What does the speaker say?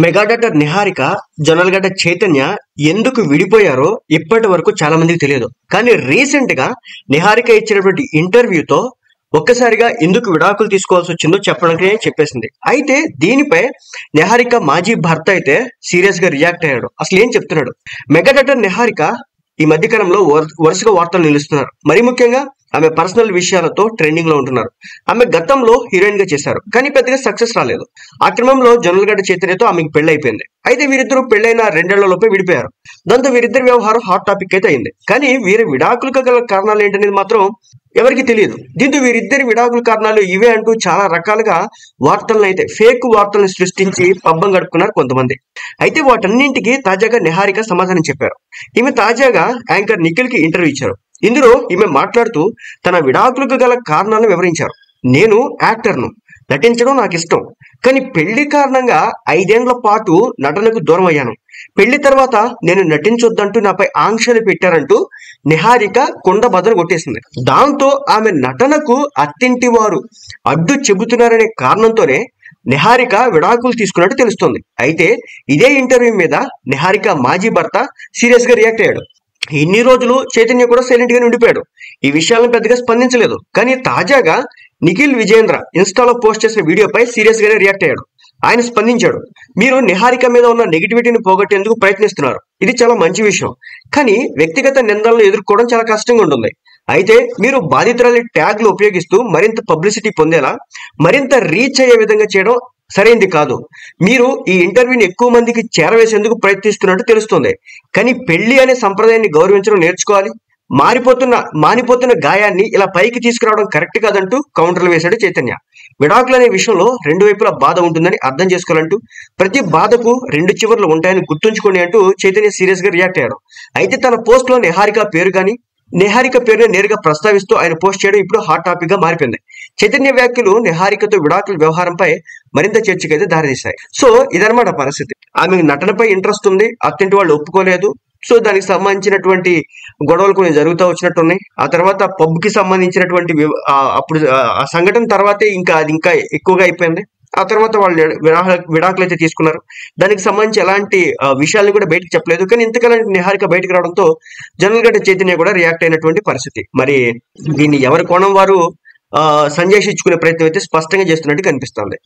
Mega daughter Niharika, Jonnalagadda Chaitanya ఎందుకు విడిపోయారో ఇప్పటి వరకు చాలా మందికి తెలియదు. కానీ రీసెంట్ గా నిహారిక ఇచ్చినటువంటి ఇంటర్వ్యూతో ఒక్కసారిగా ఎందుకు విడాకులు తీసుకోవాల్సి వచ్చిందో చెప్పడానికి చెప్పేసింది. అయితే దీనిపై నిహారిక మాజీ భర్త అయితే సీరియస్ గా రియాక్ట్ అయ్యాడు. అసలు ఏం చెప్తున్నాడు? మెగాడాటర్ నిహారిక ఈ మధ్యకాలంలో వరుసగా వార్తలు నిలుస్తున్నారు. మరీ ముఖ్యంగా ఆమె పర్సనల్ విషయాలతో ట్రెండింగ్ లో ఉంటున్నారు. ఆమె గతంలో హీరోయిన్ గా చేశారు, కానీ పెద్దగా సక్సెస్ రాలేదు. ఆ క్రమంలో జొన్నలగడ్డ చైతన్యతో ఆమెకు పెళ్లి అయిపోయింది. అయితే వీరిద్దరూ పెళ్లైన 2 ఏళ్లలోపే విడిపోయారు. దాంతో వీరిద్దరి వ్యవహారం హాట్ టాపిక్ అయితే అయింది. కానీ వీరి విడాకులకు గల కారణాలు ఏంటనేది మాత్రం ఎవరికి తెలియదు. దీంతో వీరిద్దరి విడాకుల కారణాలు ఇవే అంటూ చాలా రకాలుగా వార్తలను అయితే ఫేక్ వార్తలను సృష్టించి పబ్బం గడుపుకున్నారు కొంతమంది. అయితే వాటన్నింటికి తాజాగా నిహారిక సమాధానం చెప్పారు. ఈమె తాజాగా యాంకర్ నిఖిల్ కి ఇంటర్వ్యూ ఇచ్చారు. ఇందులో ఈమె మాట్లాడుతూ తన విడాకులకు గల కారణాలను వివరించారు. నేను యాక్టర్ను, నటించడం నాకు ఇష్టం. కానీ పెళ్లి కారణంగా 5 ఏళ్ల పాటు నటనకు దూరం అయ్యాను. పెళ్లి తర్వాత నేను నటించొద్దంటూ నాపై ఆంక్షలు పెట్టారంటూ నిహారిక కుండ బద్దలు కొట్టేసింది. దాంతో ఆమె నటనకు అత్తింటి వారు అడ్డు చెబుతున్నారనే కారణంతోనే నిహారిక విడాకులు తీసుకున్నట్టు తెలుస్తోంది. అయితే ఇదే ఇంటర్వ్యూ మీద నిహారిక మాజీ భర్త సీరియస్ గా రియాక్ట్ అయ్యాడు. ఇన్ని రోజులు చైతన్య కూడా సైలెంట్ గానే ఉండిపోయాడు. ఈ విషయాలను పెద్దగా స్పందించలేదు. కానీ తాజాగా నిఖిల్ విజయేంద్ర ఇన్స్టాలో పోస్ట్ చేసిన వీడియోపై సీరియస్ గానే రియాక్ట్ అయ్యాడు. ఆయన స్పందించాడు. మీరు నిహారిక మీద ఉన్న నెగిటివిటీని పోగొట్టేందుకు ప్రయత్నిస్తున్నారు. ఇది చాలా మంచి విషయం. కానీ వ్యక్తిగత నిందలను ఎదుర్కోవడం చాలా కష్టంగా ఉంటుంది. అయితే మీరు బాధితురాలి ట్యాగ్లు ఉపయోగిస్తూ మరింత పబ్లిసిటీ పొందేలా, మరింత రీచ్ అయ్యే విధంగా చేయడం సరైంది కాదు. మీరు ఈ ఇంటర్వ్యూని ఎక్కువ మందికి చేరవేసేందుకు ప్రయత్నిస్తున్నట్టు తెలుస్తుంది. కానీ పెళ్లి అనే సంప్రదాయాన్ని గౌరవించడం నేర్చుకోవాలి. మానిపోతున్న గాయాన్ని ఇలా పైకి తీసుకురావడం కరెక్ట్ కాదంటూ కౌంటర్లు వేశాడు చైతన్య. విడాకులు అనే విషయంలో 2 వైపుల బాధ ఉంటుందని అర్థం చేసుకోవాలంటూ, ప్రతి బాధకు 2 చివర్లు ఉంటాయని గుర్తుంచుకోండి అంటూ చైతన్య సీరియస్ గా రియాక్ట్ అయ్యాడు. అయితే తన పోస్ట్ లో నిహారిక పేరుని నేరుగా ప్రస్తావిస్తూ ఆయన పోస్ట్ చేయడం ఇప్పుడు హాట్ టాపిక్ గా మారిపోయింది. చైతన్య వ్యాఖ్యలు నిహారికతో విడాకుల వ్యవహారంపై మరింత చర్చకైతే దారితీశాయి. సో ఇదన్నమాట పరిస్థితి. ఆమె నటనపై ఇంట్రెస్ట్ ఉంది, అత్తింటి వాళ్ళు ఒప్పుకోలేదు. సో దానికి సంబంధించినటువంటి గొడవలు కొన్ని జరుగుతూ వచ్చినట్టున్నాయి. ఆ తర్వాత పబ్ కి సంబంధించినటువంటి అప్పుడు ఆ సంఘటన తర్వాతే అది ఇంకా ఎక్కువగా అయిపోయింది. ఆ తర్వాత వాళ్ళు విడాకులు అయితే తీసుకున్నారు. దానికి సంబంధించి ఎలాంటి విషయాలను కూడా బయటకు చెప్పలేదు. కానీ ఇంతకాలం నిహారిక బయటకు రావడంతో జొన్నలగడ్డ చైతన్య కూడా రియాక్ట్ అయినటువంటి పరిస్థితి. మరి దీన్ని ఎవరి కోణం వారు సంజాషించుకునే ప్రయత్నం అయితే స్పష్టంగా చేస్తున్నట్టు కనిపిస్తోంది.